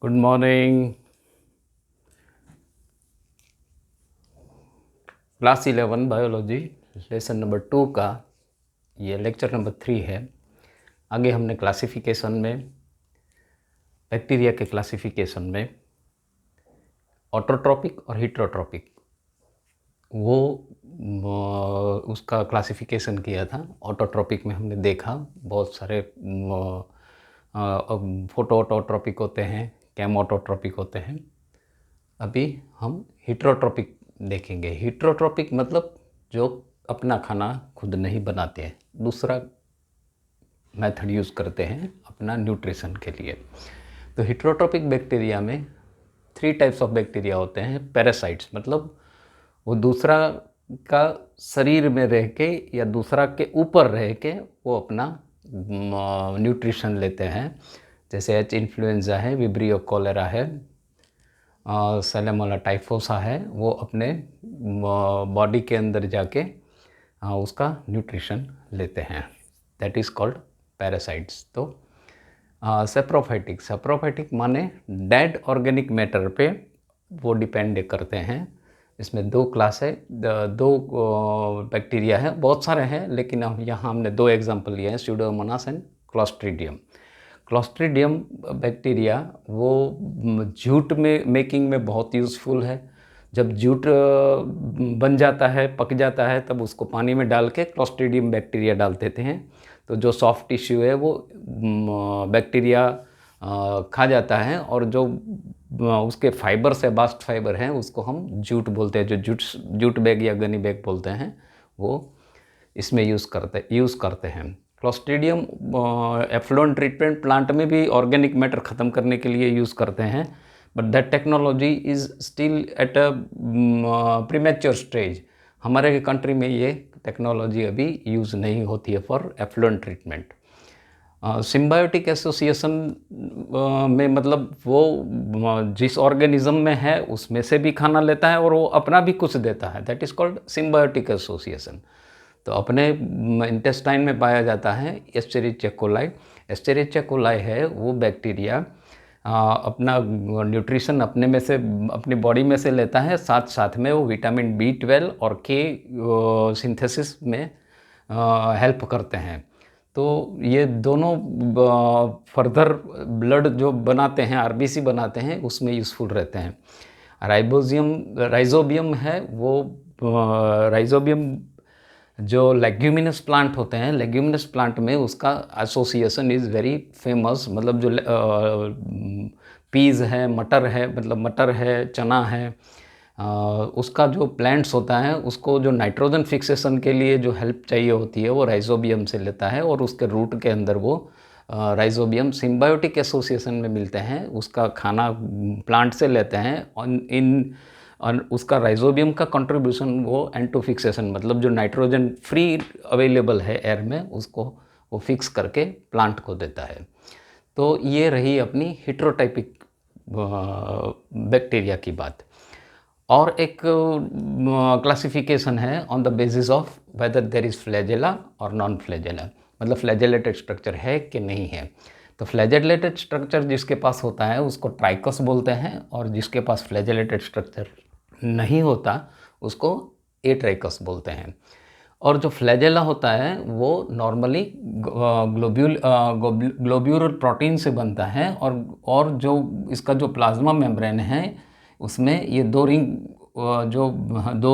Good morning. Class 11 biology lesson number 2 का ये lecture number 3 है। आगे हमने क्लासिफिकेशन में, बैक्टीरिया के क्लासिफिकेशन में ऑटोट्रॉपिक और हेटेरोट्रॉपिक वो उसका क्लासिफिकेशन किया था। ऑटोट्रॉपिक में हमने देखा बहुत सारे फोटो ऑटोट्रॉपिक होते हैं, कैम ऑटोट्रॉपिक होते हैं। अभी हम हेटेरोट्रॉपिक देखेंगे। हेटेरोट्रॉपिक मतलब जो अपना खाना खुद नहीं बनाते हैं, दूसरा मेथड यूज़ करते हैं अपना न्यूट्रिशन के लिए। तो हेटेरोट्रॉपिक बैक्टीरिया में 3 टाइप्स ऑफ बैक्टीरिया होते हैं। पैरासाइट्स मतलब वो दूसरा का शरीर में रह के या दूसरा के ऊपर रह के वो अपना न्यूट्रिशन लेते हैं। जैसे एच इन्फ्लुएंजा है, विब्रियो कॉलेरा है, सैलेमोला टाइफोसा है, वो अपने बॉडी के अंदर जाके उसका न्यूट्रिशन लेते हैं। That is called parasites. तो सेप्रोफाइटिक माने डेड ऑर्गेनिक मैटर पे वो डिपेंड करते हैं। इसमें 2 क्लास है, 2 बैक्टीरिया है, बहुत सारे हैं लेकिन यहाँ हमने 2 एग्जाम्पल लिए हैं, Pseudomonas and Clostridium. Clostridium bacteria वो जूट में मेकिंग में बहुत यूज़फुल है। जब जूट बन जाता है, पक जाता है, तब उसको पानी में डाल के क्लॉस्ट्रीडियम बैक्टीरिया डाल देते हैं। तो जो सॉफ्ट टिश्यू है वो बैक्टीरिया खा जाता है और जो उसके फाइबर से बास्ट फाइबर हैं उसको हम जूट बोलते हैं, जो जूट बैग या गनी बैग बोलते हैं, वो इसमें यूज़ करते हैं। क्लॉस्ट्रीडियम एफ्लुएंट ट्रीटमेंट प्लांट में भी ऑर्गेनिक मैटर ख़त्म करने के लिए यूज़ करते हैं, but that technology is still at a premature stage. हमारे कंट्री में ये टेक्नोलॉजी अभी यूज़ नहीं होती है for effluent treatment. Symbiotic association में मतलब वो जिस ऑर्गेनिज्म में है उसमें से भी खाना लेता है और वो अपना भी कुछ देता है। That is called symbiotic association. तो अपने इंटेस्टाइन में पाया जाता है एस्चेरिचिया कोलाई। एस्चेरिचिया कोलाई है वो बैक्टीरिया अपना न्यूट्रिशन अपने में से, अपनी बॉडी में से लेता है, साथ साथ में वो विटामिन B12 और के सिंथेसिस में हेल्प करते हैं। तो ये दोनों फर्दर ब्लड जो बनाते हैं, आरबीसी बनाते हैं, उसमें यूज़फुल रहते हैं। राइजोबियम है वो राइजोबियम जो लेग्यूमिनस प्लांट होते हैं, लेग्यूमिनस प्लांट में उसका एसोसिएशन इज़ वेरी फेमस। मतलब जो पीज़ है, मटर है, मतलब मटर है, चना है, उसका जो प्लांट्स होता है उसको जो नाइट्रोजन फिक्सेशन के लिए जो हेल्प चाहिए होती है वो राइजोबियम से लेता है और उसके रूट के अंदर वो राइजोबियम सिम्बायोटिक एसोसिएशन में मिलते हैं, उसका खाना प्लांट से लेते हैं। और उसका राइजोबियम का कंट्रीब्यूशन वो एंटोफिक्सेशन मतलब जो नाइट्रोजन फ्री अवेलेबल है एयर में उसको वो फिक्स करके प्लांट को देता है। तो ये रही अपनी हेटेरोटाइपिक बैक्टीरिया की बात। और एक क्लासिफिकेशन है on the basis of whether there is flagella और नॉन फ्लैजेला, मतलब फ्लैजेलेटेड स्ट्रक्चर है कि नहीं है। तो फ्लैजेलेटेड स्ट्रक्चर जिसके पास होता है उसको ट्राइकस बोलते हैं और जिसके पास फ्लैजेलेटेड स्ट्रक्चर नहीं होता उसको एट्राइकस बोलते हैं। और जो फ्लैजेला होता है वो नॉर्मली ग्लोब्यूलर प्रोटीन से बनता है और जो इसका जो प्लाज्मा मेम्ब्रेन है उसमें ये 2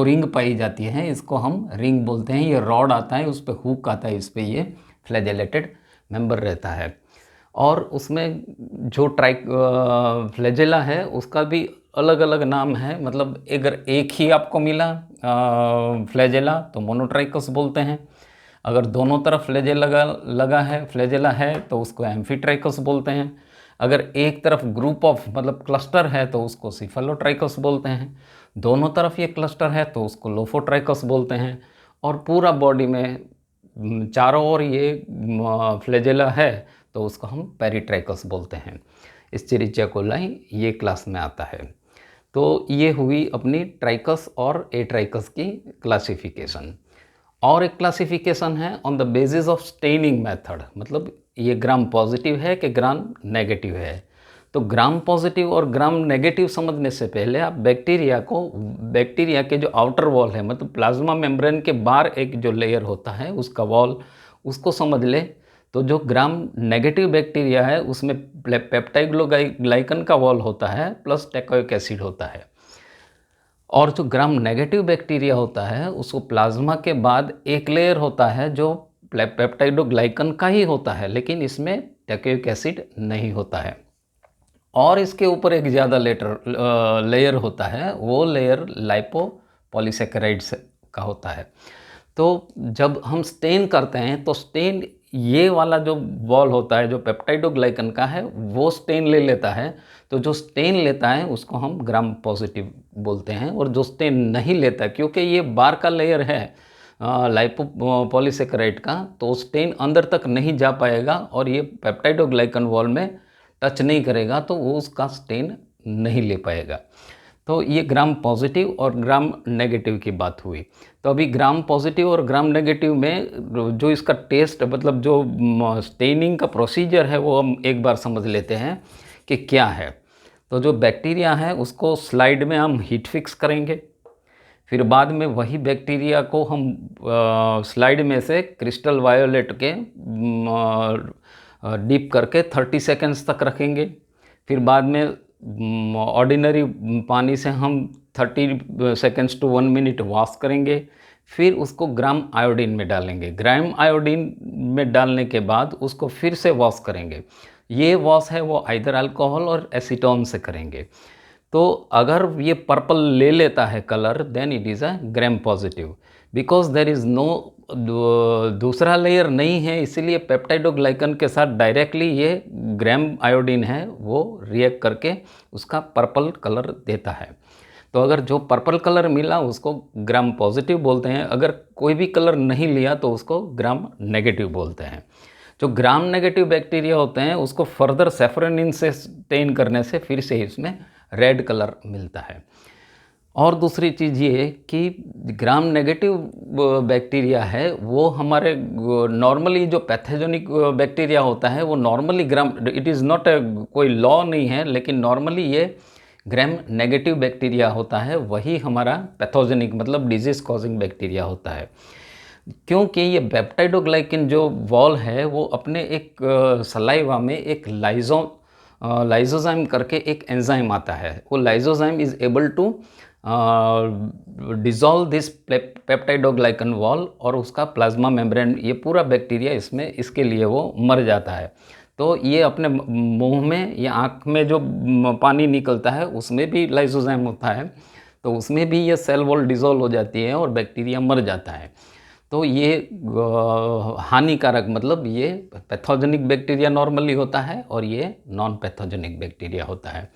रिंग पाई जाती हैं, इसको हम रिंग बोलते हैं। ये रॉड आता है, उस पर हुक आता है, इस पर ये फ्लैजेलेटेड मेंबर रहता है। और उसमें जो फ्लैजेला है उसका भी अलग अलग नाम है। मतलब अगर एक ही आपको मिला फ्लैजेला तो मोनोट्राइकस बोलते हैं। अगर दोनों तरफ फ्लैजेला है तो उसको एम्फीट्राइकस बोलते हैं। अगर एक तरफ ग्रुप ऑफ मतलब क्लस्टर है तो उसको सिफेलोट्राइकस बोलते हैं। दोनों तरफ ये क्लस्टर है तो उसको लोफोट्राइकस बोलते हैं। और पूरा बॉडी में चारों ओर ये फ्लैजेला है तो उसको हम पेरिट्राइकस बोलते हैं। एस्चेरिचिया कोलाई ये क्लास में आता है। तो ये हुई अपनी ट्राइकस और एट्राइकस की क्लासिफिकेशन। और एक क्लासिफिकेशन है on the basis of staining method, मतलब ये ग्राम पॉजिटिव है कि ग्राम नेगेटिव है। तो ग्राम पॉजिटिव और ग्राम नेगेटिव समझने से पहले आप बैक्टीरिया के जो आउटर वॉल है, मतलब प्लाज्मा मेम्ब्रेन के बाहर एक जो लेयर होता है उसका वॉल, उसको समझ ले। तो जो ग्राम नेगेटिव बैक्टीरिया है उसमें पेप्टाइडोग्लाइकन का वॉल होता है प्लस टेकोइक एसिड होता है। और जो ग्राम नेगेटिव बैक्टीरिया होता है उसको प्लाज्मा के बाद एक लेयर होता है जो पेप्टाइडोग्लाइकन का ही होता है, लेकिन इसमें टेकोइक एसिड नहीं होता है। और इसके ऊपर एक ज़्यादा लेयर होता है, वो लेयर लाइपोपॉलीसेकेराइड्स का होता है। तो जब हम स्टेन करते हैं तो स्टेन ये वाला जो वॉल होता है जो पेप्टाइडोग्लाइकन का है वो स्टेन ले लेता है। तो जो स्टेन लेता है उसको हम ग्राम पॉजिटिव बोलते हैं, और जो स्टेन नहीं लेता क्योंकि ये बाहर का लेयर है लाइपोपॉलीसेकेराइड का, तो स्टेन अंदर तक नहीं जा पाएगा और ये पेप्टाइडोग्लाइकन वॉल में टच नहीं करेगा, तो वो उसका स्टेन नहीं ले पाएगा। तो ये ग्राम पॉजिटिव और ग्राम नेगेटिव की बात हुई। तो अभी ग्राम पॉजिटिव और ग्राम नेगेटिव में जो इसका टेस्ट, मतलब जो स्टेनिंग का प्रोसीजर है वो हम एक बार समझ लेते हैं कि क्या है। तो जो बैक्टीरिया है उसको स्लाइड में हम हीट फिक्स करेंगे, फिर बाद में वही बैक्टीरिया को हम स्लाइड में से क्रिस्टल वायोलेट के डीप करके 30 सेकेंड्स तक रखेंगे। फिर बाद में ऑर्डिनरी पानी से हम 30 सेकेंड्स टू 1 मिनट वॉश करेंगे। फिर उसको ग्राम आयोडीन में डालेंगे। ग्राम आयोडीन में डालने के बाद उसको फिर से वॉश करेंगे। ये वॉश है वो आइदर अल्कोहल और एसीटोन से करेंगे। तो अगर ये पर्पल ले लेता है colour, then it is a gram positive, because there is no दूसरा लेयर नहीं है, इसीलिए पेप्टाइडोग्लाइकन के साथ डायरेक्टली ये ग्राम आयोडीन है वो रिएक्ट करके उसका पर्पल कलर देता है। तो अगर जो पर्पल कलर मिला उसको ग्राम पॉजिटिव बोलते हैं, अगर कोई भी कलर नहीं लिया तो उसको ग्राम नेगेटिव बोलते हैं। जो ग्राम नेगेटिव बैक्टीरिया होते हैं उसको फर्दर सेफ्रोनिन से स्टेन करने से फिर से इसमें रेड कलर मिलता है। और दूसरी चीज़ ये कि ग्राम नेगेटिव बैक्टीरिया है वो हमारे नॉर्मली जो पैथोजेनिक बैक्टीरिया होता है वो normally gram, it is not कोई लॉ नहीं है, लेकिन नॉर्मली ये ग्राम नेगेटिव बैक्टीरिया होता है, वही हमारा पैथोजेनिक मतलब डिजीज़ कॉजिंग बैक्टीरिया होता है। क्योंकि ये पेप्टाइडोग्लाइकन जो वॉल है वो अपने एक सलाइवा में एक लाइजोजाइम करके एक एंजाइम आता है, वो lysozyme is able to dissolve this peptidoglycan wall, और उसका प्लाज्मा मेम्ब्रेन ये पूरा बैक्टीरिया इसमें, इसके लिए वो मर जाता है। तो ये अपने मुंह में या आँख में जो पानी निकलता है उसमें भी लाइजोजाइम होता है, तो उसमें भी ये सेल वॉल डिज़ोल्व हो जाती है और बैक्टीरिया मर जाता है। तो ये हानिकारक, मतलब ये पैथोजेनिक बैक्टीरिया नॉर्मली होता है और ये नॉन पैथोजेनिक बैक्टीरिया होता है।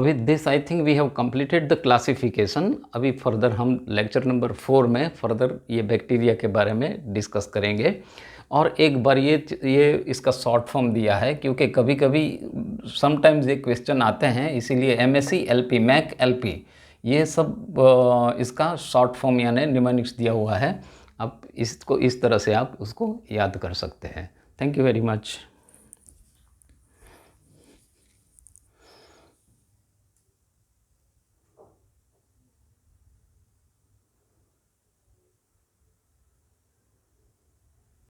With this I think we have completed the classification. अभी फर्दर हम लेक्चर नंबर 4 में फर्दर ये बैक्टीरिया के बारे में डिस्कस करेंगे। और एक बार ये इसका शॉर्ट फॉर्म दिया है क्योंकि कभी कभी समटाइम्स ये क्वेश्चन आते हैं, इसीलिए MSc LP मैक LP ये सब इसका शॉर्ट फॉर्म यानी निमोनिक्स दिया हुआ है। आप इसको इस तरह से आप उसको याद कर सकते हैं। Thank you very much.